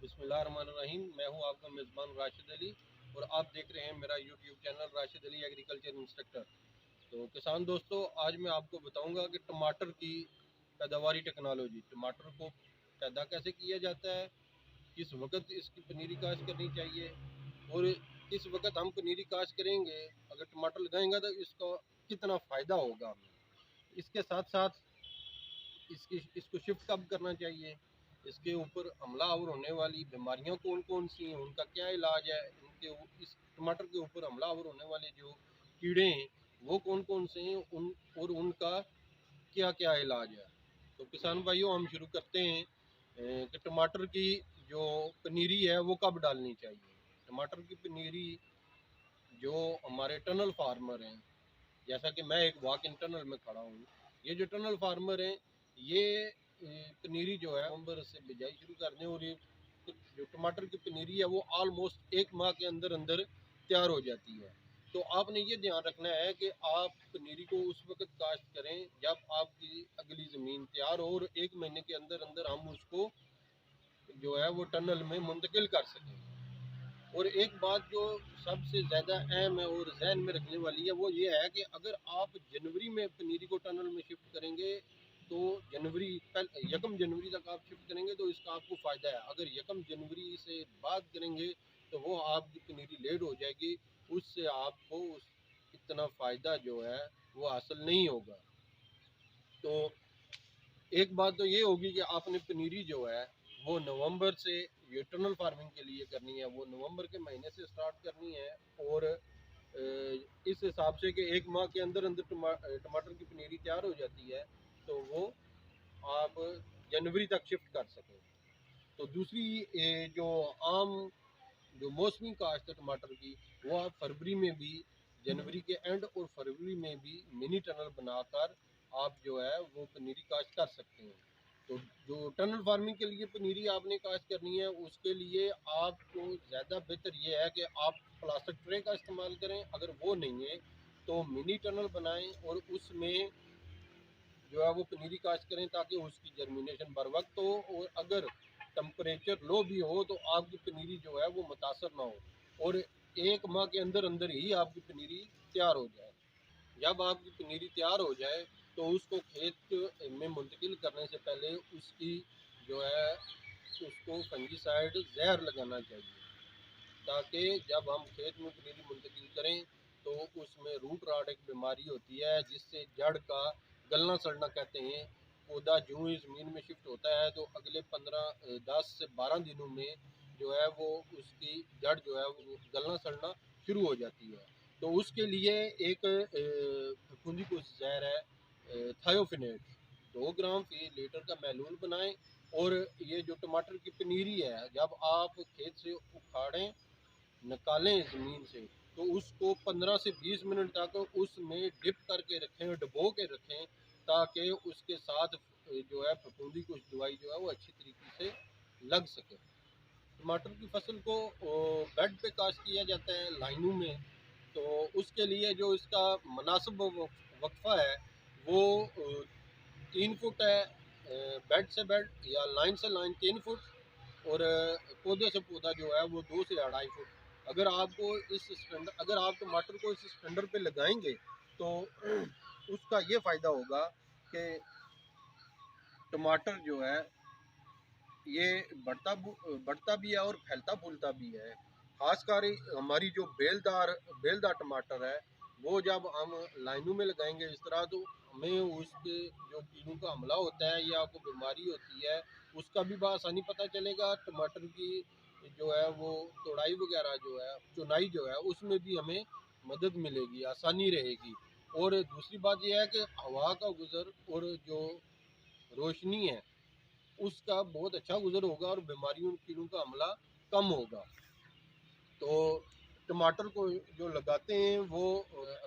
बिस्मिल्लाहिर्रहमानिर्रहीम। मैं हूं आपका मेज़बान राशिद अली और आप देख रहे हैं मेरा YouTube channel Rashid Ali agriculture instructor. तो किसान दोस्तों, आज मैं आपको बताऊंगा कि टमाटर की पैदावारी टेक्नोलॉजी, टमाटर को पैदा कैसे किया जाता है, किस वक्त इसकी पनीरी काश्त करनी चाहिए और किस वक्त हम पनीरी काश्त करेंगे, अगर टमाटर लगाएंगे तो इसका कितना फ़ायदा होगा हमें। इसके साथ साथ इसको शिफ्ट कब करना चाहिए, इसके ऊपर हमला और होने वाली बीमारियां कौन कौन सी हैं, उनका क्या इलाज है, इनके इस टमाटर के ऊपर हमला और होने वाले जो कीड़े हैं वो कौन कौन से हैं, उन और उनका क्या क्या इलाज है। तो किसान भाइयों, हम शुरू करते हैं कि टमाटर की जो पनीरी है वो कब डालनी चाहिए। टमाटर की पनीरी जो हमारे टनल फार्मर हैं, जैसा कि मैं एक वॉक इन टनल में खड़ा हूँ, ये जो टनल फार्मर हैं ये पनीरी जो है नवंबर से बिजाई शुरू कर दें और ये जो टमाटर की पनीरी है वो ऑलमोस्ट एक माह के अंदर अंदर तैयार हो जाती है। तो आपने ये ध्यान रखना है कि आप पनीरी को उस वक्त काश्त करें जब आपकी अगली ज़मीन तैयार हो और एक महीने के अंदर अंदर हम उसको जो है वो टनल में मुंतकिल कर सकें। और एक बात जो सबसे ज़्यादा अहम है और जहन में रखने वाली है वो ये है कि अगर आप जनवरी में पनीरी को टनल में शिफ्ट करेंगे तो जनवरी यकम जनवरी तक आप शिफ्ट करेंगे तो इसका आपको फ़ायदा है। अगर यकम जनवरी से बाद करेंगे तो वो आपकी पनीरी लेट हो जाएगी, उससे आपको इतना फ़ायदा जो है वो हासिल नहीं होगा। तो एक बात तो ये होगी कि आपने पनीरी जो है वो नवंबर से, ये टनल फार्मिंग के लिए करनी है, वो नवंबर के महीने से स्टार्ट करनी है और इस हिसाब से कि एक माह के अंदर अंदर टमाटर की पनीरी तैयार हो जाती है तो वो आप जनवरी तक शिफ्ट कर सकें। तो दूसरी जो आम जो मौसमी काश्त है टमाटर की, वो आप फरवरी में भी, जनवरी के एंड और फरवरी में भी मिनी टनल बनाकर आप जो है वो पनीरी काश्त कर सकते हैं। तो जो टनल फार्मिंग के लिए पनीरी आपने काश्त करनी है उसके लिए आपको ज़्यादा बेहतर ये है कि आप प्लास्टिक ट्रे का इस्तेमाल करें। अगर वो नहीं है तो मिनी टनल बनाएं और उसमें जो है वो पनीरी काश्त करें ताकि उसकी जर्मिनेशन बर वक्त हो और अगर टम्परेचर लो भी हो तो आपकी पनीरी जो है वो मुतासर ना हो और एक माह के अंदर अंदर ही आपकी पनीरी तैयार हो जाए। जब आपकी पनीरी तैयार हो जाए तो उसको खेत में मुंतकिल करने से पहले उसकी जो है उसको फंजीसाइड जहर लगाना चाहिए ताकि जब हम खेत में पनीरी मुंतकिल करें तो उसमें रूट रॉट एक बीमारी होती है जिससे जड़ का गलना सड़ना कहते हैं। पौधा जो ही ज़मीन में शिफ्ट होता है तो अगले 10 से 12 दिनों में जो है वो उसकी जड़ जो है वो गलना सड़ना शुरू हो जाती है। तो उसके लिए एक फफूंदी कुछ जहर है थायोफिनेट, 2 ग्राम फी लीटर का महलूल बनाएं और ये जो टमाटर की पनीरी है जब आप खेत से उखाड़ें निकालें ज़मीन से तो उसको 15 से 20 मिनट तक उसमें डिप करके रखें, डुबो के रखें ताकि उसके साथ जो है फफूंदी कुछ दवाई जो है वो अच्छी तरीके से लग सके। टमाटर की फसल को बेड पे काश्त किया जाता है लाइनों में। तो उसके लिए जो इसका मुनासिब वक्फा है वो 3 फुट है, बेड से बेड या लाइन से लाइन 3 फुट और पौधे से पौधा जो है वो 2 से 2.5 फुट। अगर आप टमाटर को इस स्टैंडर्ड पे लगाएंगे तो उसका ये फ़ायदा होगा कि टमाटर जो है ये बढ़ता भी है और फैलता फूलता भी है। खासकर हमारी जो बेलदार टमाटर है वो जब हम लाइनों में लगाएंगे इस तरह तो हमें उसके जो कीड़ों का हमला होता है या कोई बीमारी होती है उसका भी आसानी पता चलेगा। टमाटर की जो है वो तोड़ाई वगैरह जो है चुनाई जो है उसमें भी हमें मदद मिलेगी, आसानी रहेगी। और दूसरी बात यह है कि हवा का गुजर और जो रोशनी है उसका बहुत अच्छा गुजर होगा और बीमारियों कीड़ों का हमला कम होगा। तो टमाटर को जो लगाते हैं वो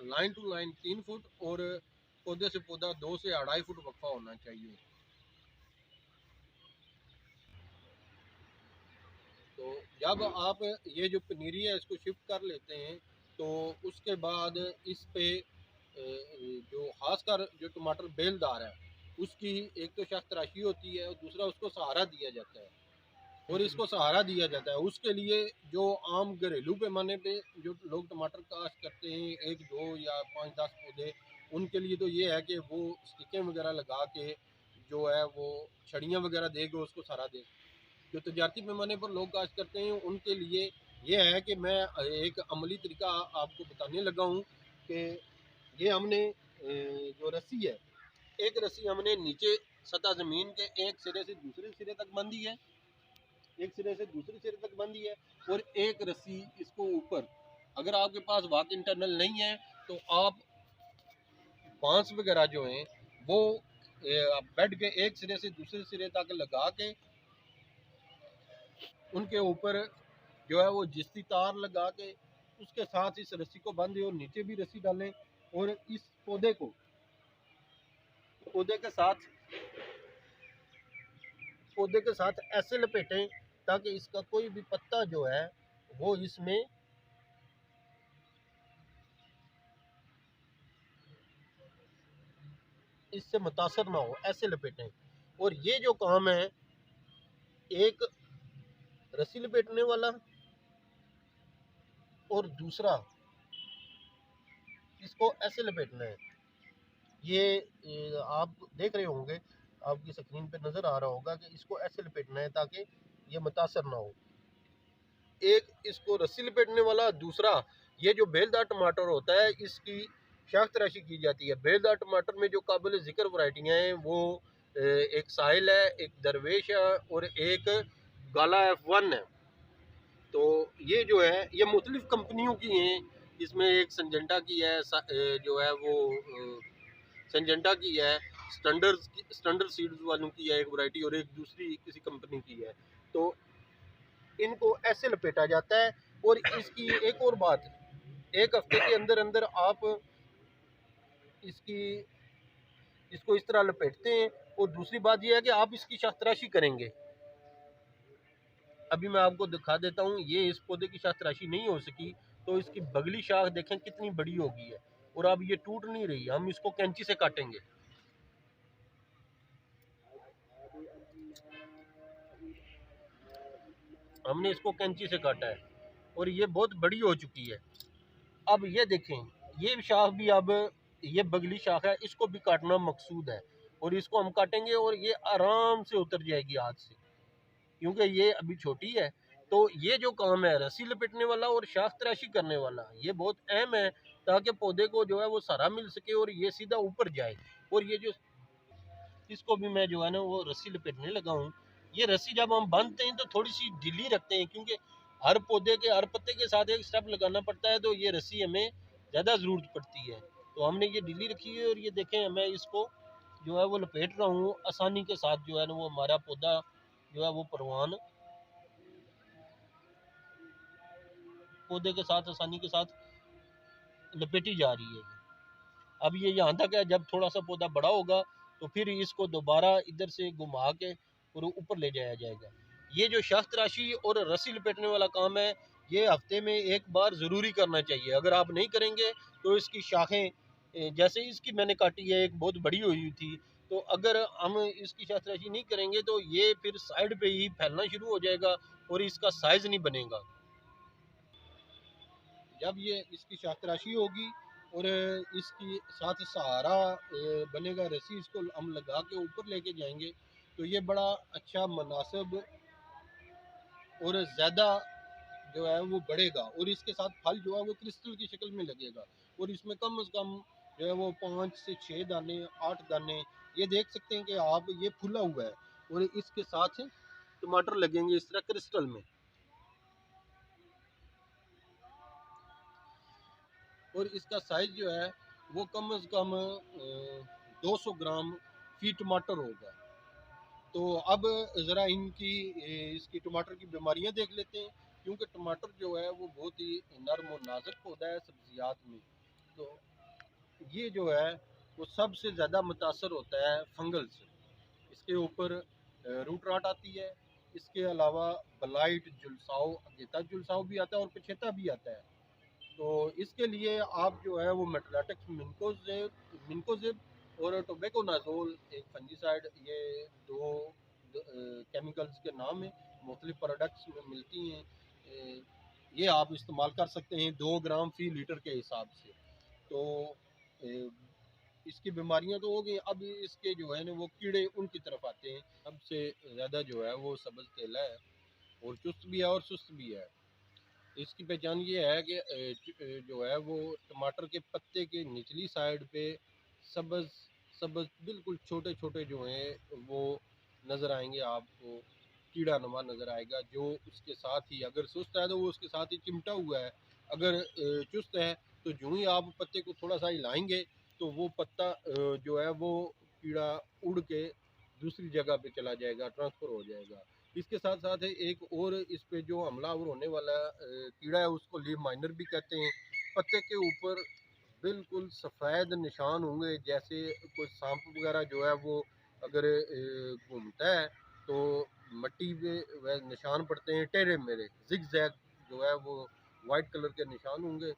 लाइन टू लाइन 3 फुट और पौधे से पौधा 2 से 2.5 फुट वक्फा होना चाहिए। तो जब आप ये जो पनीरी है इसको शिफ्ट कर लेते हैं तो उसके बाद इस पे जो खासकर जो टमाटर बेलदार है उसकी एक तो शख्त तराशी होती है और दूसरा उसको सहारा दिया जाता है। और इसको सहारा दिया जाता है। उसके लिए जो आम घरेलू पैमाने पे जो लोग टमाटर काश्त करते हैं, 1 2 या 5 10 पौधे, उनके लिए तो ये है कि वो स्टिकें वगैरह लगा के जो है वो छड़ियाँ वगैरह दे के उसको सहारा दे। जो तजारती पैमाने पर लोग काश्त करते हैं उनके लिए ये है कि मैं एक अमली तरीका आपको बताने लगा हूँ कि ये हमने जो रस्सी है, एक रस्सी हमने नीचे सतह ज़मीन के एक सिरे से दूसरे सिरे तक बांधी है, एक सिरे से दूसरे सिरे तक बांधी है, और एक रस्सी इसको ऊपर। अगर आपके पास वाक इंटरनल नहीं है तो आप बांस वगैरह जो हैं वो बेड के एक सिरे से दूसरे सिरे तक लगा के उनके ऊपर जो है वो जिस्ती तार लगा के उसके साथ इस रस्सी को बांधे और नीचे भी रस्सी डालें, और इस पौधे के साथ ऐसे लपेटें ताकि इसका कोई भी पत्ता जो है वो इससे मुतासर ना हो, ऐसे लपेटें। और ये जो काम है, एक रस्सी लपेटने वाला और दूसरा इसको ऐसे लपेटना है। ये आप देख रहे होंगे, आपकी स्क्रीन पे नज़र आ रहा होगा कि इसको ऐसे लपेटना है ताकि ये मुतासर ना हो। एक इसको रस्सी लपेटने वाला, दूसरा ये जो बेलदार टमाटर होता है इसकी शाख तराशी की जाती है। बेलदार टमाटर में जो काबिल ज़िक्र वैरायटियाँ हैं वो एक साहिल है, एक दरवेश है और एक गाला F1 है। तो ये जो है ये मुख्तलिफ कंपनियों की हैं। इसमें एक संजेंटा की है, जो है वो संजेंटा की है, स्टैंडर्ड सीड्स वालों की है एक वैरायटी, और एक दूसरी किसी कंपनी की है। तो इनको ऐसे लपेटा जाता है। और इसकी एक और बात, एक हफ्ते के अंदर अंदर आप इसकी इसको इस तरह लपेटते हैं। और दूसरी बात यह है कि आप इसकी शाख तराशी करेंगे। अभी मैं आपको दिखा देता हूँ, ये इस पौधे की शाख तराशी नहीं हो सकी तो इसकी बगली शाख देखें कितनी बड़ी हो गई है, और अब ये टूट नहीं रही। हम इसको कैंची से काटेंगे। हमने इसको कैंची से काटा है और ये बहुत बड़ी हो चुकी है। अब ये देखें, ये शाख भी अब ये बगली शाख है, इसको भी काटना मकसूद है। और इसको हम काटेंगे और ये आराम से उतर जाएगी हाथ से, क्योंकि ये अभी छोटी है। तो ये जो काम है रस्सी लपेटने वाला और शाख तराशी करने वाला, ये बहुत अहम है ताकि पौधे को जो है वो सहारा मिल सके और ये सीधा ऊपर जाए। और ये जो इसको भी मैं जो है ना वो रस्सी लपेटने लगा हूँ। ये रस्सी जब हम बांधते हैं तो थोड़ी सी ढीली रखते हैं, क्योंकि हर पौधे के हर पत्ते के साथ एक स्टेप लगाना पड़ता है, तो ये रस्सी हमें ज़्यादा ज़रूरत पड़ती है। तो हमने ये ढीली रखी है और ये देखें मैं इसको जो है वो लपेट रहा हूँ आसानी के साथ। जो है ना वो हमारा पौधा जो है वो परवान पौधे के साथ आसानी के साथ लपेटी जा रही है। अब ये यहाँ तक है, जब थोड़ा सा पौधा बड़ा होगा तो फिर इसको दोबारा इधर से घुमा के और ऊपर ले जाया जाएगा। ये जो शाख तराशी और रस्सी लपेटने वाला काम है, ये हफ्ते में एक बार ज़रूरी करना चाहिए। अगर आप नहीं करेंगे तो इसकी शाखें जैसे इसकी मैंने काटी है, एक बहुत बड़ी हुई थी, तो अगर हम इसकी शाख तराशी नहीं करेंगे तो ये फिर साइड पे ही फैलना शुरू हो जाएगा और इसका साइज़ नहीं बनेगा। जब ये इसकी शाख तराशी होगी और इसकी साथ सहारा बनेगा रस्सी, इसको हम लगा के ऊपर लेके जाएंगे तो ये बड़ा अच्छा मुनासिब और ज़्यादा जो है वो बढ़ेगा। और इसके साथ फल जो है वो क्रिस्टल की शक्ल में लगेगा। और इसमें कम से कम जो है वो 5 से 6 दाने, 8 दाने, ये देख सकते हैं कि आप ये फूला हुआ है। और इसके साथ टमाटर लगेंगे इस तरह क्रिस्टल में। और इसका साइज जो है वो कम से कम 200 ग्राम फी टमाटर होगा। तो अब ज़रा इनकी इसकी टमाटर की बीमारियां देख लेते हैं, क्योंकि टमाटर जो है वो बहुत ही नरम और नाजुक पौधा है सब्जियात में। तो ये जो है वो सबसे ज़्यादा मुतासर होता है फंगल से। इसके ऊपर रूट राट आती है। इसके अलावा ब्लाइट, जुलसाव, अगेता जुलसाव भी आता है और पछेता भी आता है। तो इसके लिए आप जो है वो मेटलाटेक्स मिनकोजिब और टोबैकोनाजोल एक फंजीसाइड, ये दो केमिकल्स के नाम है। मुख्तलिफ प्रोडक्ट्स में मिलती हैं। ये आप इस्तेमाल कर सकते हैं 2 ग्राम फी लीटर के हिसाब से। तो इसकी बीमारियां तो हो गई, अब इसके जो है ना वो कीड़े उनकी तरफ आते हैं। सबसे ज़्यादा जो है वो सब्ज़ तेला है, और चुस्त भी है और सुस्त भी है। इसकी पहचान ये है कि जो है वो टमाटर के पत्ते के निचली साइड पे सब्ज़ सब्ज़ बिल्कुल छोटे छोटे जो हैं वो नज़र आएंगे आपको, कीड़ा नुमा नज़र आएगा। जो उसके साथ ही अगर सुस्त है तो वो उसके साथ ही चिमटा हुआ है, अगर चुस्त है तो जो ही आप पत्ते को थोड़ा सा हिलाएंगे तो वो पत्ता जो है वो कीड़ा उड़ के दूसरी जगह पे चला जाएगा, ट्रांसफ़र हो जाएगा। इसके साथ साथ एक और इस पे जो हमलावर होने वाला कीड़ा है उसको लीफ माइनर भी कहते हैं। पत्ते के ऊपर बिल्कुल सफ़ेद निशान होंगे, जैसे कोई सांप वगैरह जो है वो अगर घूमता है तो मट्टी पे वह निशान पड़ते हैं टेढ़े मेढ़े, जिग जैग जो है वो वाइट कलर के निशान होंगे।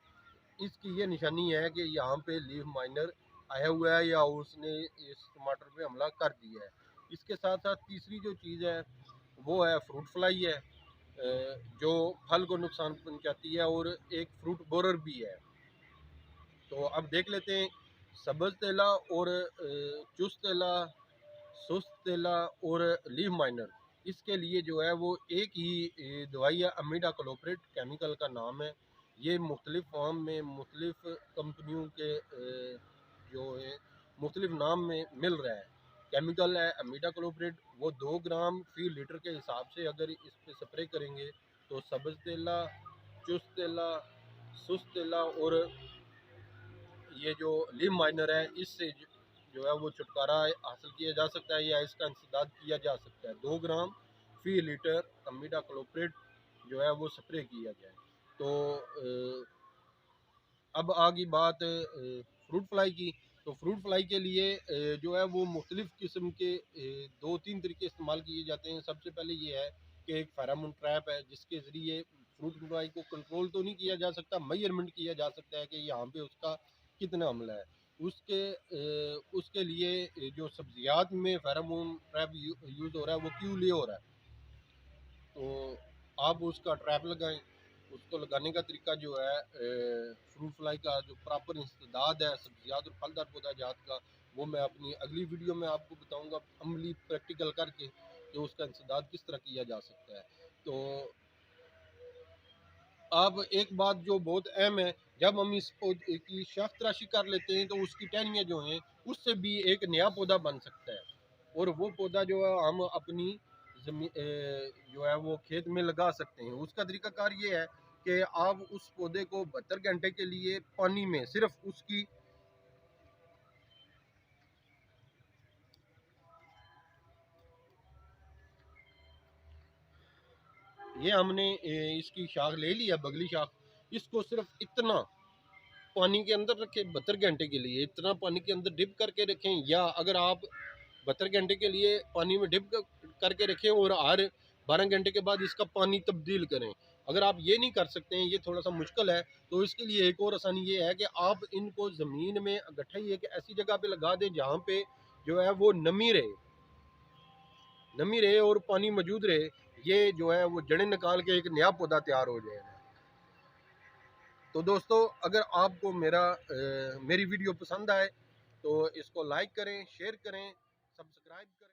इसकी ये निशानी है कि यहाँ पे लीफ माइनर आया हुआ है या उसने इस टमाटर पे हमला कर दिया है। इसके साथ साथ तीसरी जो चीज़ है वो है फ्रूट फ्लाई है, जो फल को नुकसान पहुँचाती है, और एक फ्रूट बोरर भी है। तो अब देख लेते हैं सब्ज़ तेला और चुस्त तेला, सुस्त तेला और लीफ माइनर। इसके लिए जो है वो एक ही दवाई है, अमीडा क्लोप्रिड केमिकल का नाम है। ये मुख्तलिफ फॉर्म में मुख्तलिफ कंपनियों के जो है मुख्तलिफ नाम में मिल रहा है। केमिकल है अमीडा क्लोप्रिड, वो 2 ग्राम फी लीटर के हिसाब से अगर इस पर स्प्रे करेंगे तो सब्ज़ तेला, चुस्त तेला, सुस्त तेला और ये जो लीफ माइनर है इससे जो है वो छुटकारा हासिल किया जा सकता है या इसका इंसदाद किया जा सकता है। 2 ग्राम फी लीटर अमीडा क्लोप्रिड जो है वो स्प्रे किया जाए। तो अब आ गई बात फ्रूट फ्लाई की। तो फ्रूट फ्लाई के लिए जो है वो मुख्तलिफ़ किस्म के 2-3 तरीके इस्तेमाल किए जाते हैं। सबसे पहले ये है कि एक फेरामोन ट्रैप है जिसके ज़रिए फ्रूट फ्लाई को कंट्रोल तो नहीं किया जा सकता, मेजरमेंट किया जा सकता है कि यहाँ पे उसका कितना हमला है। उसके लिए जो सब्जियात में फेरामोन ट्रैप यूज़ हो रहा है वो क्यों लिए हो रहा है, तो आप उसका ट्रैप लगाएं। उसको लगाने का तरीका जो है फ्रूट फ्लाई का जो प्रॉपर इंसदाद है सब्जियात और फलदार पौधाजात का, वो मैं अपनी अगली वीडियो में आपको बताऊंगा अमली प्रैक्टिकल करके कि उसका इंसदाद किस तरह किया जा सकता है। तो अब एक बात जो बहुत अहम है, जब हम इस पौधे की शाख तराशी कर लेते हैं तो उसकी टहनियाँ जो हैं उससे भी एक नया पौधा बन सकता है, और वो पौधा जो है हम अपनी जमीन जो है वो खेत में लगा सकते हैं। उसका तरीकाकार ये है कि आप उस पौधे को 72 घंटे के लिए पानी में सिर्फ उसकी ये हमने इसकी शाख ले ली है बगली शाख, इसको सिर्फ इतना पानी के अंदर रखें 72 घंटे के लिए, इतना पानी के अंदर डिप करके रखें। या अगर आप 72 घंटे के लिए पानी में डिप करके रखें और हर 12 घंटे के बाद इसका पानी तब्दील करें। अगर आप ये नहीं कर सकते हैं, ये थोड़ा सा मुश्किल है, तो इसके लिए एक और आसानी ये है कि आप इनको ज़मीन में गड्ढा ही एक ऐसी जगह पे लगा दें जहाँ पे जो है वो नमी रहे और पानी मौजूद रहे। ये जो है वो जड़ें निकाल के एक नया पौधा तैयार हो जाएगा। तो दोस्तों, अगर आपको मेरी वीडियो पसंद आए तो इसको लाइक करें, शेयर करें, सब्सक्राइब करें।